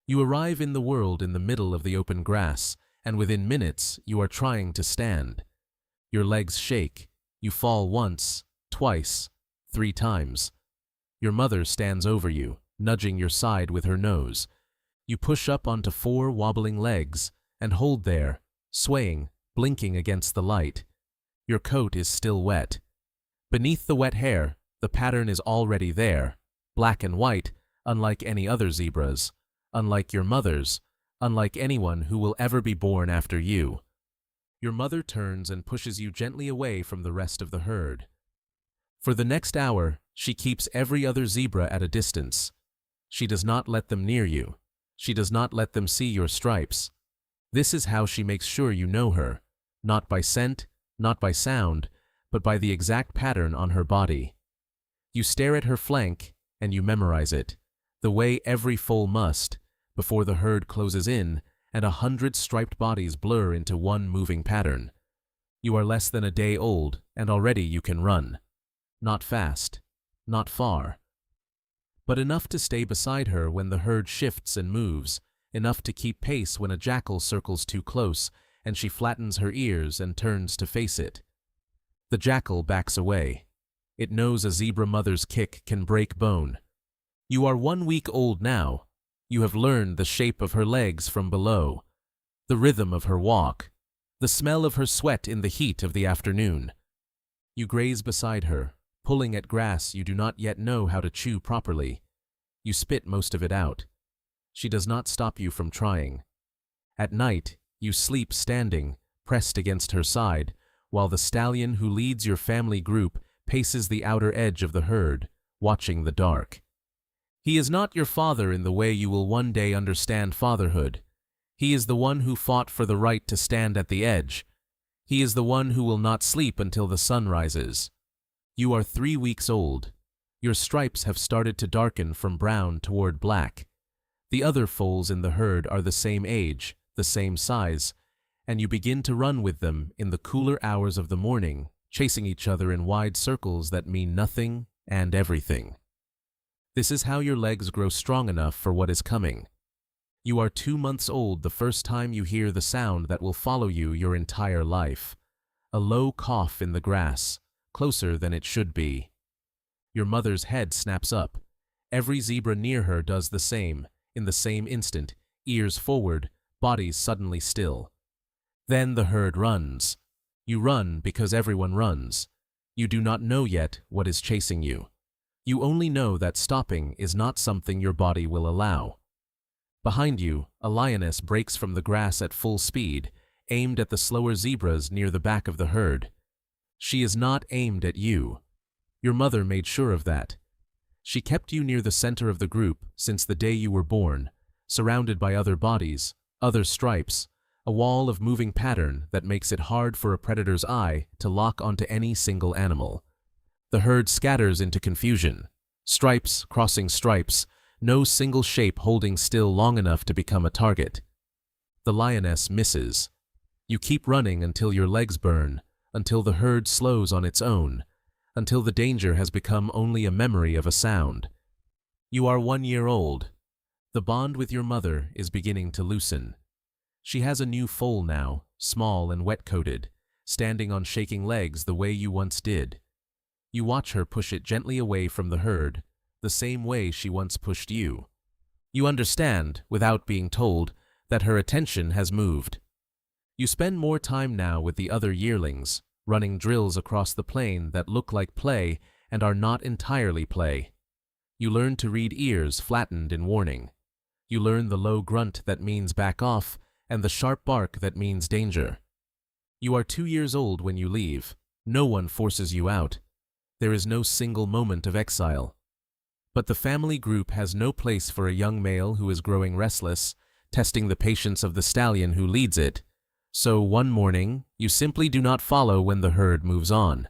You arrive in the world in the middle of the open grass, and within minutes you are trying to stand. Your legs shake. You fall once, twice, 3 times. Your mother stands over you, nudging your side with her nose. You push up onto 4 wobbling legs and hold there, swaying, blinking against the light. Your coat is still wet. Beneath the wet hair, the pattern is already there, black and white, unlike any other zebras, unlike your mother's, unlike anyone who will ever be born after you. Your mother turns and pushes you gently away from the rest of the herd. For the next hour, she keeps every other zebra at a distance. She does not let them near you. She does not let them see your stripes. This is how she makes sure you know her, not by scent, not by sound, but by the exact pattern on her body. You stare at her flank, and you memorize it, the way every foal must, before the herd closes in, and 100 striped bodies blur into one moving pattern. You are less than a day old, and already you can run. Not fast, not far, but enough to stay beside her when the herd shifts and moves, enough to keep pace when a jackal circles too close and she flattens her ears and turns to face it. The jackal backs away. It knows a zebra mother's kick can break bone. You are 1 week old now. You have learned the shape of her legs from below, the rhythm of her walk, the smell of her sweat in the heat of the afternoon. You graze beside her, pulling at grass you do not yet know how to chew properly. You spit most of it out. She does not stop you from trying. At night, you sleep standing, pressed against her side, while the stallion who leads your family group paces the outer edge of the herd, watching the dark. He is not your father in the way you will one day understand fatherhood. He is the one who fought for the right to stand at the edge. He is the one who will not sleep until the sun rises. You are 3 weeks old. Your stripes have started to darken from brown toward black. The other foals in the herd are the same age, the same size, and you begin to run with them in the cooler hours of the morning, chasing each other in wide circles that mean nothing and everything. This is how your legs grow strong enough for what is coming. You are 2 months old the first time you hear the sound that will follow you your entire life. A low cough in the grass, closer than it should be. Your mother's head snaps up. Every zebra near her does the same, in the same instant, ears forward, bodies suddenly still. Then the herd runs. You run because everyone runs. You do not know yet what is chasing you. You only know that stopping is not something your body will allow. Behind you, a lioness breaks from the grass at full speed, aimed at the slower zebras near the back of the herd. She is not aimed at you. Your mother made sure of that. She kept you near the center of the group since the day you were born, surrounded by other bodies, other stripes, a wall of moving pattern that makes it hard for a predator's eye to lock onto any single animal. The herd scatters into confusion, stripes crossing stripes, no single shape holding still long enough to become a target. The lioness misses. You keep running until your legs burn, until the herd slows on its own, until the danger has become only a memory of a sound. You are 1 year old. The bond with your mother is beginning to loosen. She has a new foal now, small and wet-coated, standing on shaking legs the way you once did. You watch her push it gently away from the herd, the same way she once pushed you. You understand, without being told, that her attention has moved. You spend more time now with the other yearlings, running drills across the plain that look like play and are not entirely play. You learn to read ears flattened in warning. You learn the low grunt that means back off and the sharp bark that means danger. You are 2 years old when you leave. No one forces you out. There is no single moment of exile. But the family group has no place for a young male who is growing restless, testing the patience of the stallion who leads it. So one morning, you simply do not follow when the herd moves on.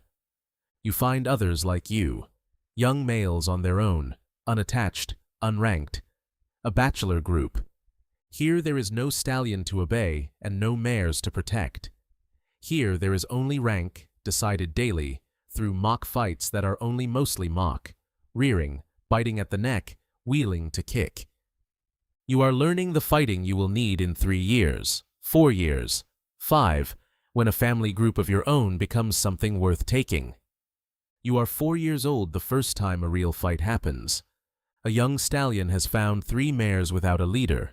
You find others like you, young males on their own, unattached, unranked, a bachelor group. Here there is no stallion to obey and no mares to protect. Here there is only rank, decided daily, through mock fights that are only mostly mock, rearing, biting at the neck, wheeling to kick. You are learning the fighting you will need in 3 years, 4 years, 5, when a family group of your own becomes something worth taking. You are 4 years old the first time a real fight happens. A young stallion has found 3 mares without a leader,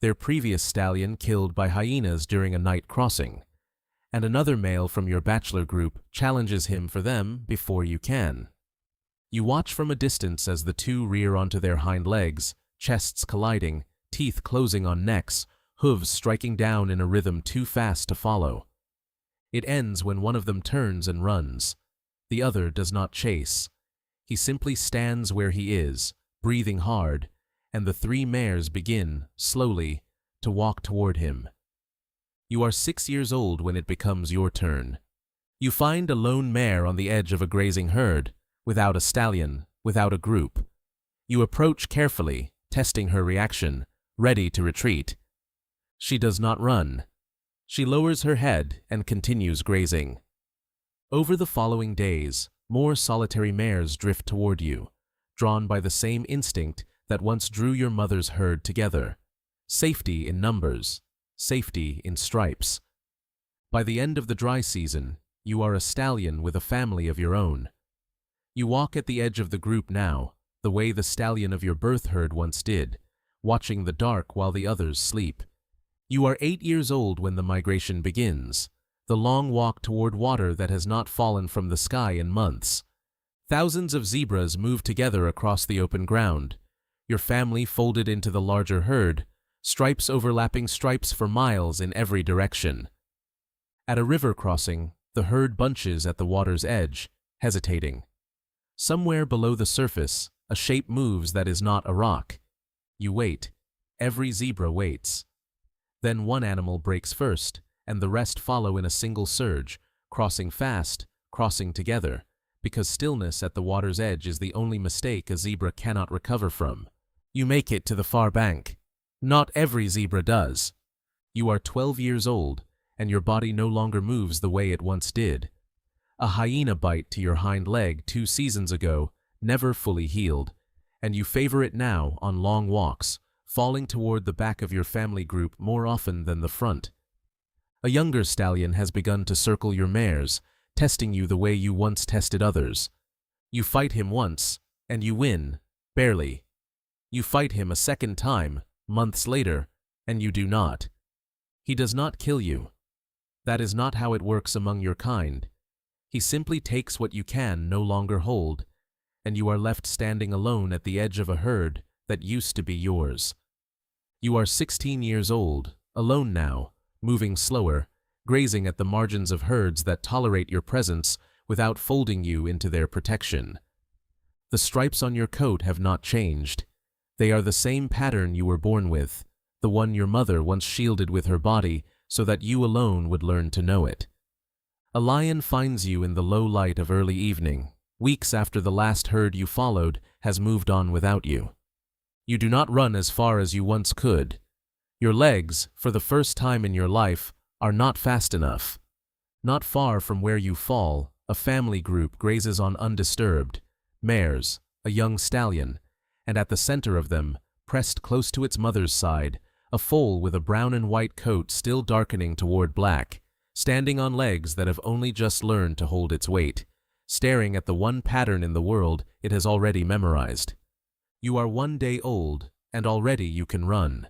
their previous stallion killed by hyenas during a night crossing, and another male from your bachelor group challenges him for them before you can. You watch from a distance as the two rear onto their hind legs, chests colliding, teeth closing on necks, hooves striking down in a rhythm too fast to follow. It ends when one of them turns and runs. The other does not chase. He simply stands where he is, breathing hard, and the 3 mares begin, slowly, to walk toward him. You are 6 years old when it becomes your turn. You find a lone mare on the edge of a grazing herd, without a stallion, without a group. You approach carefully, testing her reaction, ready to retreat. She does not run. She lowers her head and continues grazing. Over the following days, more solitary mares drift toward you, drawn by the same instinct that once drew your mother's herd together. Safety in numbers, safety in stripes. By the end of the dry season, you are a stallion with a family of your own. You walk at the edge of the group now, the way the stallion of your birth herd once did, watching the dark while the others sleep. You are 8 years old when the migration begins, the long walk toward water that has not fallen from the sky in months. Thousands of zebras move together across the open ground, your family folded into the larger herd, stripes overlapping stripes for miles in every direction. At a river crossing, the herd bunches at the water's edge, hesitating. Somewhere below the surface, a shape moves that is not a rock. You wait. Every zebra waits. Then one animal breaks first, and the rest follow in a single surge, crossing fast, crossing together, because stillness at the water's edge is the only mistake a zebra cannot recover from. You make it to the far bank. Not every zebra does. You are 12 years old, and your body no longer moves the way it once did. A hyena bite to your hind leg 2 seasons ago, never fully healed, and you favor it now on long walks, falling toward the back of your family group more often than the front. A younger stallion has begun to circle your mares, testing you the way you once tested others. You fight him once, and you win, barely. You fight him a second time, months later, and you do not. He does not kill you. That is not how it works among your kind. He simply takes what you can no longer hold, and you are left standing alone at the edge of a herd that used to be yours. You are 16 years old, alone now, moving slower, grazing at the margins of herds that tolerate your presence without folding you into their protection. The stripes on your coat have not changed. They are the same pattern you were born with, the one your mother once shielded with her body so that you alone would learn to know it. A lion finds you in the low light of early evening, weeks after the last herd you followed has moved on without you. You do not run as far as you once could. Your legs, for the first time in your life, are not fast enough. Not far from where you fall, a family group grazes on undisturbed, mares, a young stallion, and at the center of them, pressed close to its mother's side, a foal with a brown and white coat still darkening toward black, standing on legs that have only just learned to hold its weight, staring at the one pattern in the world it has already memorized. You are 1 day old, and already you can run.